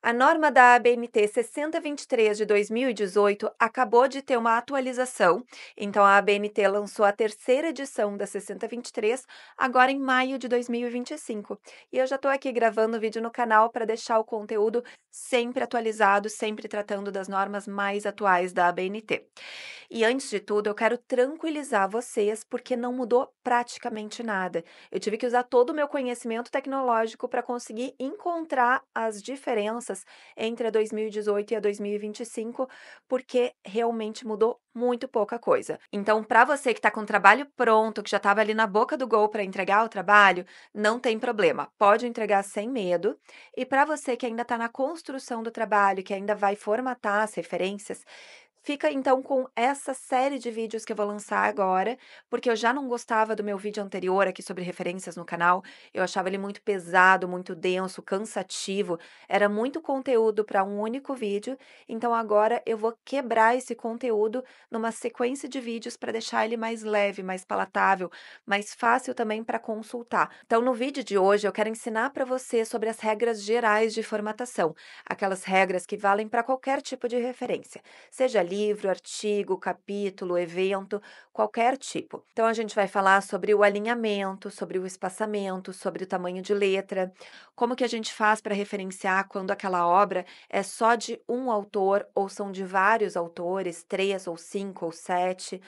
A norma da ABNT 6023 de 2018 acabou de ter uma atualização, então a ABNT lançou a terceira edição da 6023 agora em maio de 2025. E eu já estou aqui gravando o vídeo no canal para deixar o conteúdo sempre atualizado, sempre tratando das normas mais atuais da ABNT. E antes de tudo, eu quero tranquilizar vocês porque não mudou praticamente nada. Eu tive que usar todo o meu conhecimento tecnológico para conseguir encontrar as diferenças entre a 2018 e a 2025, porque realmente mudou muito pouca coisa. Então, para você que está com o trabalho pronto, que já estava ali na boca do gol para entregar o trabalho, não tem problema, pode entregar sem medo. E para você que ainda está na construção do trabalho, que ainda vai formatar as referências, fica então com essa série de vídeos que eu vou lançar agora, porque eu já não gostava do meu vídeo anterior aqui sobre referências no canal. Eu achava ele muito pesado, muito denso, cansativo, era muito conteúdo para um único vídeo. Então agora eu vou quebrar esse conteúdo numa sequência de vídeos para deixar ele mais leve, mais palatável, mais fácil também para consultar. Então no vídeo de hoje eu quero ensinar para você sobre as regras gerais de formatação, aquelas regras que valem para qualquer tipo de referência, seja livro, artigo, capítulo, evento, qualquer tipo. Então, a gente vai falar sobre o alinhamento, sobre o espaçamento, sobre o tamanho de letra, como que a gente faz para referenciar quando aquela obra é só de um autor ou são de vários autores, 3 ou 5 ou 7.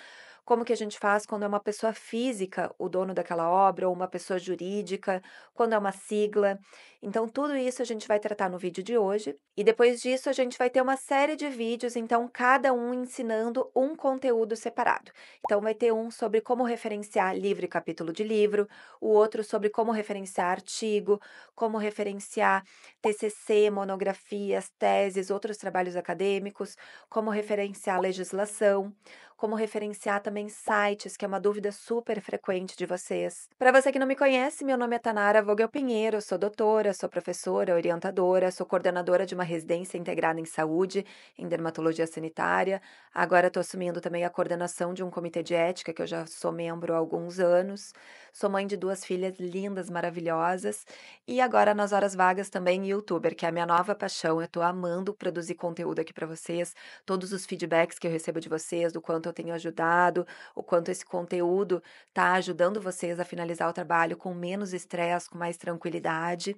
Como que a gente faz quando é uma pessoa física, o dono daquela obra, ou uma pessoa jurídica, quando é uma sigla. Então, tudo isso a gente vai tratar no vídeo de hoje. E depois disso, a gente vai ter uma série de vídeos, então, cada um ensinando um conteúdo separado. Então, vai ter um sobre como referenciar livro e capítulo de livro, o outro sobre como referenciar artigo, como referenciar TCC, monografias, teses, outros trabalhos acadêmicos, como referenciar legislação, como referenciar também sites, que é uma dúvida super frequente de vocês. Para você que não me conhece, meu nome é Tanara Vogel Pinheiro, sou doutora, sou professora, orientadora, sou coordenadora de uma residência integrada em saúde, em dermatologia sanitária. Agora estou assumindo também a coordenação de um comitê de ética, que eu já sou membro há alguns anos. Sou mãe de 2 filhas lindas, maravilhosas. E agora, nas horas vagas, também youtuber, que é a minha nova paixão. Eu estou amando produzir conteúdo aqui para vocês, todos os feedbacks que eu recebo de vocês, do quanto eu tenho ajudado, o quanto esse conteúdo está ajudando vocês a finalizar o trabalho com menos estresse, com mais tranquilidade.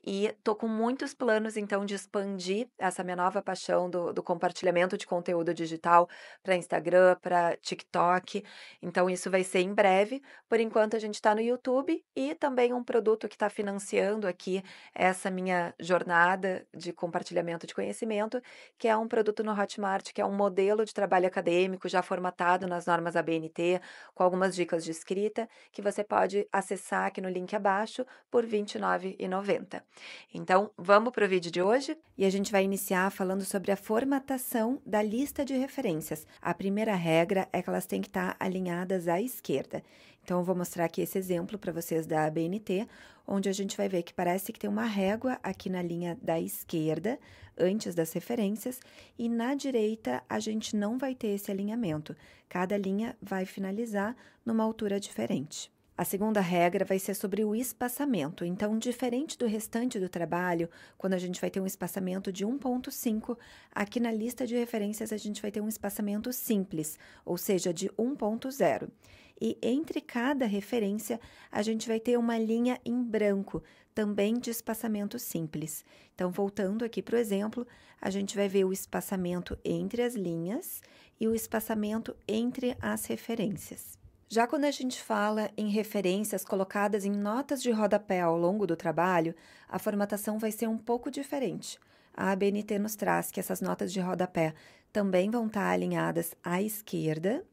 E tô com muitos planos, então, de expandir essa minha nova paixão do compartilhamento de conteúdo digital para Instagram, para TikTok. Então, isso vai ser em breve. Por enquanto, a gente está no YouTube e também um produto que está financiando aqui essa minha jornada de compartilhamento de conhecimento, que é um produto no Hotmart, que é um modelo de trabalho acadêmico já formatado nas normas ABNT, com algumas dicas de escrita, que você pode acessar aqui no link abaixo por R$ 29,90. Então, vamos para o vídeo de hoje? E a gente vai iniciar falando sobre a formatação da lista de referências. A primeira regra é que elas têm que estar alinhadas à esquerda. Então, eu vou mostrar aqui esse exemplo para vocês da ABNT, onde a gente vai ver que parece que tem uma régua aqui na linha da esquerda, antes das referências, e na direita a gente não vai ter esse alinhamento. Cada linha vai finalizar numa altura diferente. A segunda regra vai ser sobre o espaçamento. Então, diferente do restante do trabalho, quando a gente vai ter um espaçamento de 1,5, aqui na lista de referências a gente vai ter um espaçamento simples, ou seja, de 1,0. E entre cada referência, a gente vai ter uma linha em branco, também de espaçamento simples. Então, voltando aqui para o exemplo, a gente vai ver o espaçamento entre as linhas e o espaçamento entre as referências. Já quando a gente fala em referências colocadas em notas de rodapé ao longo do trabalho, a formatação vai ser um pouco diferente. A ABNT nos traz que essas notas de rodapé também vão estar alinhadas à esquerda,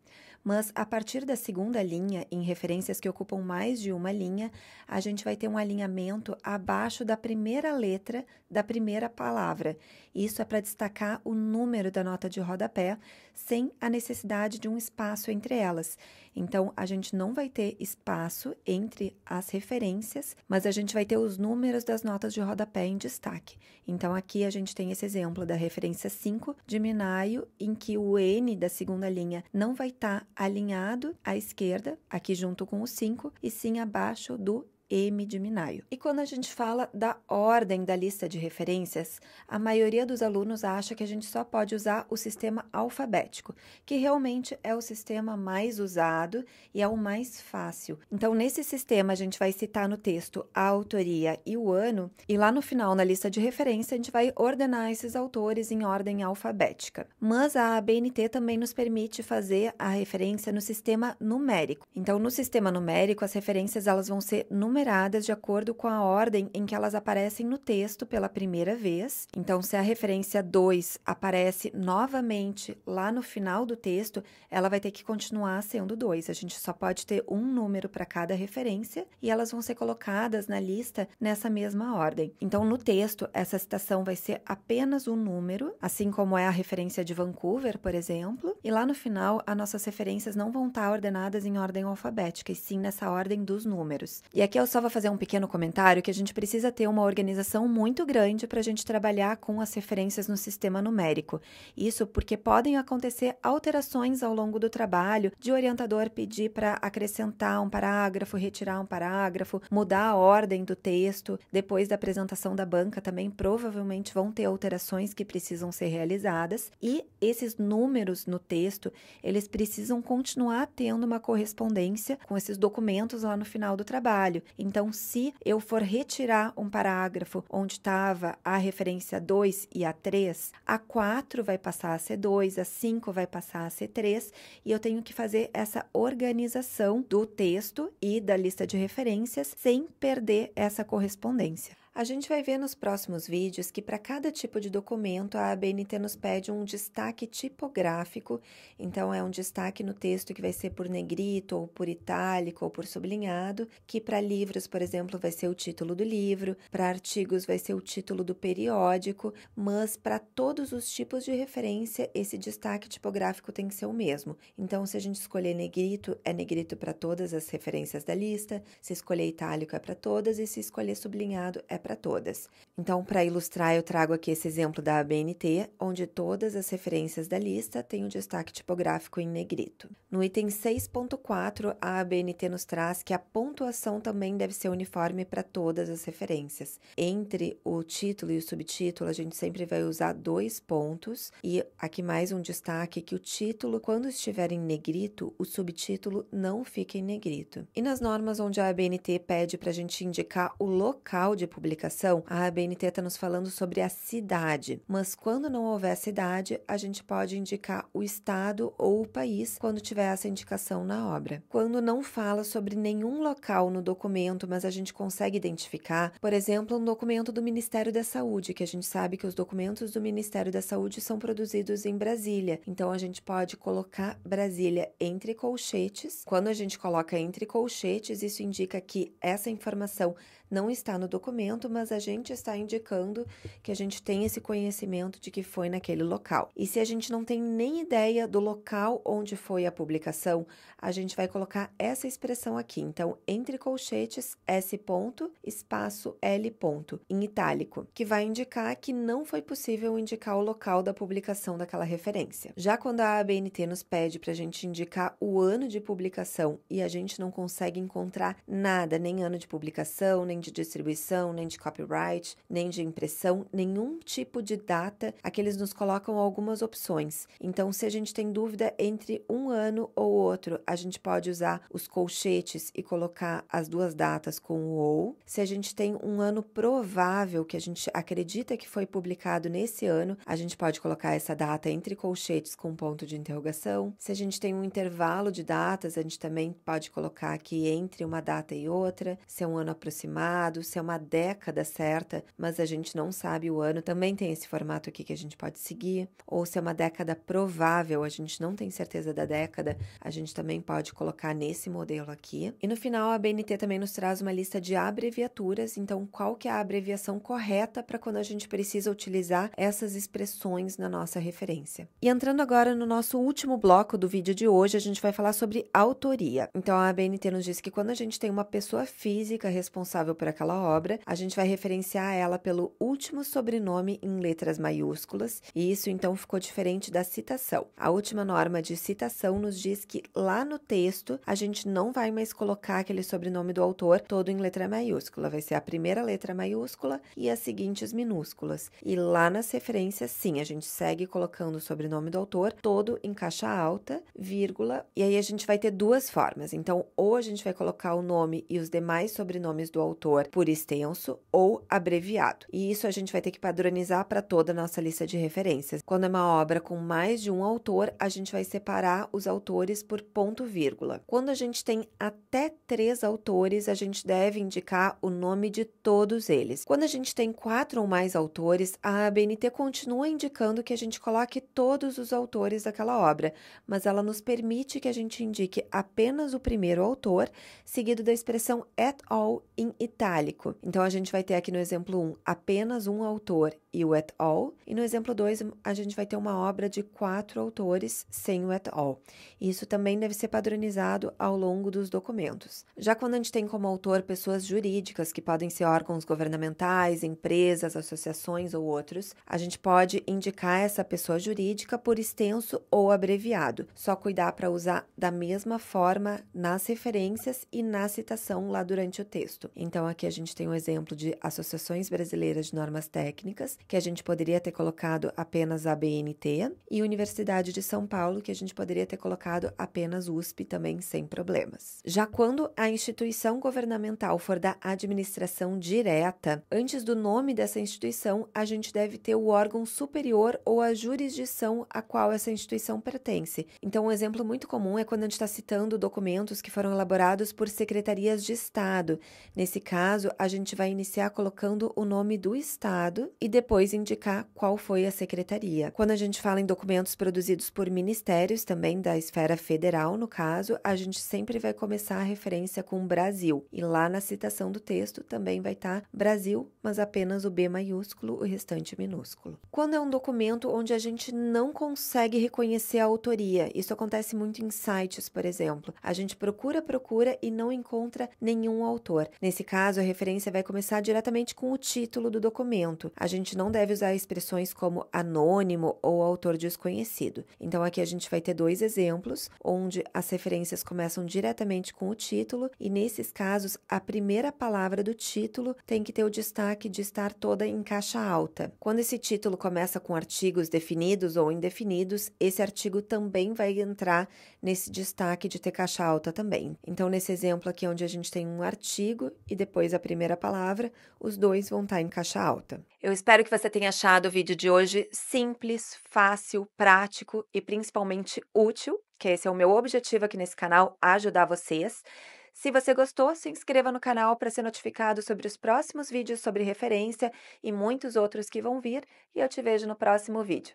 mas a partir da segunda linha, em referências que ocupam mais de uma linha, a gente vai ter um alinhamento abaixo da primeira letra da primeira palavra. Isso é para destacar o número da nota de rodapé, sem a necessidade de um espaço entre elas. Então, a gente não vai ter espaço entre as referências, mas a gente vai ter os números das notas de rodapé em destaque. Então, aqui a gente tem esse exemplo da referência 5 de Minayo, em que o N da segunda linha não vai estar alinhado à esquerda, aqui junto com o 5, e sim abaixo do M de Minayo. E quando a gente fala da ordem da lista de referências, a maioria dos alunos acha que a gente só pode usar o sistema alfabético, que realmente é o sistema mais usado e é o mais fácil. Então, nesse sistema, a gente vai citar no texto a autoria e o ano, e lá no final, na lista de referência, a gente vai ordenar esses autores em ordem alfabética. Mas a ABNT também nos permite fazer a referência no sistema numérico. Então, no sistema numérico, as referências elas vão ser numeradas de acordo com a ordem em que elas aparecem no texto pela primeira vez. Então, se a referência 2 aparece novamente lá no final do texto, ela vai ter que continuar sendo 2. A gente só pode ter um número para cada referência e elas vão ser colocadas na lista nessa mesma ordem. Então, no texto, essa citação vai ser apenas um número, assim como é a referência de Vancouver, por exemplo, e lá no final, as nossas referências não vão estar ordenadas em ordem alfabética, e sim nessa ordem dos números. E aqui eu só vou fazer um pequeno comentário que a gente precisa ter uma organização muito grande para a gente trabalhar com as referências no sistema numérico. Isso porque podem acontecer alterações ao longo do trabalho, de orientador pedir para acrescentar um parágrafo, retirar um parágrafo, mudar a ordem do texto. Depois da apresentação da banca também provavelmente vão ter alterações que precisam ser realizadas e esses números no texto, eles precisam continuar tendo uma correspondência com esses documentos lá no final do trabalho. Então, se eu for retirar um parágrafo onde estava a referência 2 e a 3, a 4 vai passar a ser 2, a 5 vai passar a ser 3, e eu tenho que fazer essa organização do texto e da lista de referências sem perder essa correspondência. A gente vai ver nos próximos vídeos que para cada tipo de documento a ABNT nos pede um destaque tipográfico, então é um destaque no texto que vai ser por negrito, ou por itálico, ou por sublinhado, que para livros, por exemplo, vai ser o título do livro, para artigos vai ser o título do periódico, mas para todos os tipos de referência esse destaque tipográfico tem que ser o mesmo. Então, se a gente escolher negrito, é negrito para todas as referências da lista, se escolher itálico é para todas e se escolher sublinhado é para todas. Então, para ilustrar, eu trago aqui esse exemplo da ABNT, onde todas as referências da lista têm o destaque tipográfico em negrito. No item 6.4, a ABNT nos traz que a pontuação também deve ser uniforme para todas as referências. Entre o título e o subtítulo, a gente sempre vai usar 2 pontos, e aqui mais um destaque que o título, quando estiver em negrito, o subtítulo não fica em negrito. E nas normas onde a ABNT pede para a gente indicar o local de publicação, a ABNT está nos falando sobre a cidade, mas quando não houver cidade, a gente pode indicar o estado ou o país quando tiver essa indicação na obra. Quando não fala sobre nenhum local no documento, mas a gente consegue identificar, por exemplo, um documento do Ministério da Saúde, que a gente sabe que os documentos do Ministério da Saúde são produzidos em Brasília, então a gente pode colocar Brasília entre colchetes. Quando a gente coloca entre colchetes, isso indica que essa informação não está no documento, mas a gente está indicando que a gente tem esse conhecimento de que foi naquele local. E se a gente não tem nem ideia do local onde foi a publicação, a gente vai colocar essa expressão aqui. Então, entre colchetes, S ponto, espaço L ponto, em itálico, que vai indicar que não foi possível indicar o local da publicação daquela referência. Já quando a ABNT nos pede para a gente indicar o ano de publicação e a gente não consegue encontrar nada, nem ano de publicação, nem de distribuição, nem de copyright, nem de impressão, nenhum tipo de data, aqui eles nos colocam algumas opções. Então, se a gente tem dúvida entre um ano ou outro, a gente pode usar os colchetes e colocar as duas datas com o ou. Se a gente tem um ano provável, que a gente acredita que foi publicado nesse ano, a gente pode colocar essa data entre colchetes com ponto de interrogação. Se a gente tem um intervalo de datas, a gente também pode colocar aqui entre uma data e outra, se é um ano aproximado, se é uma década certa, mas a gente não sabe o ano, também tem esse formato aqui que a gente pode seguir, ou se é uma década provável, a gente não tem certeza da década, a gente também pode colocar nesse modelo aqui. E no final, a ABNT também nos traz uma lista de abreviaturas, então qual que é a abreviação correta para quando a gente precisa utilizar essas expressões na nossa referência. E entrando agora no nosso último bloco do vídeo de hoje, a gente vai falar sobre autoria. Então, a ABNT nos diz que quando a gente tem uma pessoa física responsável por aquela obra, a gente vai referenciar ela pelo último sobrenome em letras maiúsculas, e isso então ficou diferente da citação. A última norma de citação nos diz que lá no texto a gente não vai mais colocar aquele sobrenome do autor todo em letra maiúscula, vai ser a primeira letra maiúscula e as seguintes minúsculas. E lá nas referências, sim, a gente segue colocando o sobrenome do autor todo em caixa alta, vírgula, e aí a gente vai ter duas formas. Então, ou a gente vai colocar o nome e os demais sobrenomes do autor por extenso ou abreviado. E isso a gente vai ter que padronizar para toda a nossa lista de referências. Quando é uma obra com mais de um autor, a gente vai separar os autores por ponto vírgula. Quando a gente tem até 3 autores, a gente deve indicar o nome de todos eles. Quando a gente tem 4 ou mais autores, a ABNT continua indicando que a gente coloque todos os autores daquela obra, mas ela nos permite que a gente indique apenas o primeiro autor, seguido da expressão at all em itálico. Então, a gente vai ter aqui no exemplo 1 apenas um autor e o at all, e no exemplo 2 a gente vai ter uma obra de 4 autores sem o at all. Isso também deve ser padronizado ao longo dos documentos. Já quando a gente tem como autor pessoas jurídicas, que podem ser órgãos governamentais, empresas, associações ou outros, a gente pode indicar essa pessoa jurídica por extenso ou abreviado. Só cuidar para usar da mesma forma nas referências e na citação lá durante o texto. Então, aqui a gente tem um exemplo de Associações Brasileiras de Normas Técnicas, que a gente poderia ter colocado apenas a ABNT, e Universidade de São Paulo, que a gente poderia ter colocado apenas USP também sem problemas. Já quando a instituição governamental for da administração direta, antes do nome dessa instituição, a gente deve ter o órgão superior ou a jurisdição a qual essa instituição pertence. Então, um exemplo muito comum é quando a gente está citando documentos que foram elaborados por secretarias de Estado. Nesse caso, a gente vai iniciar colocando o nome do Estado e depois indicar qual foi a secretaria. Quando a gente fala em documentos produzidos por ministérios, também da esfera federal, no caso, a gente sempre vai começar a referência com Brasil. E lá na citação do texto também vai estar Brasil, mas apenas o B maiúsculo, o restante minúsculo. Quando é um documento onde a gente não consegue reconhecer a autoria, isso acontece muito em sites, por exemplo. A gente procura e não encontra nenhum autor. Nesse caso, a referência vai começar diretamente com o título do documento. A gente não deve usar expressões como anônimo ou autor desconhecido. Então, aqui a gente vai ter 2 exemplos, onde as referências começam diretamente com o título, e nesses casos, a primeira palavra do título tem que ter o destaque de estar toda em caixa alta. Quando esse título começa com artigos definidos ou indefinidos, esse artigo também vai entrar nesse destaque de ter caixa alta também. Então, nesse exemplo aqui, onde a gente tem um artigo e depois a primeira palavra, os 2 vão estar em caixa alta. Eu espero que você tenha achado o vídeo de hoje simples, fácil, prático e principalmente útil, que esse é o meu objetivo aqui nesse canal, ajudar vocês. Se você gostou, se inscreva no canal para ser notificado sobre os próximos vídeos sobre referência e muitos outros que vão vir, e eu te vejo no próximo vídeo.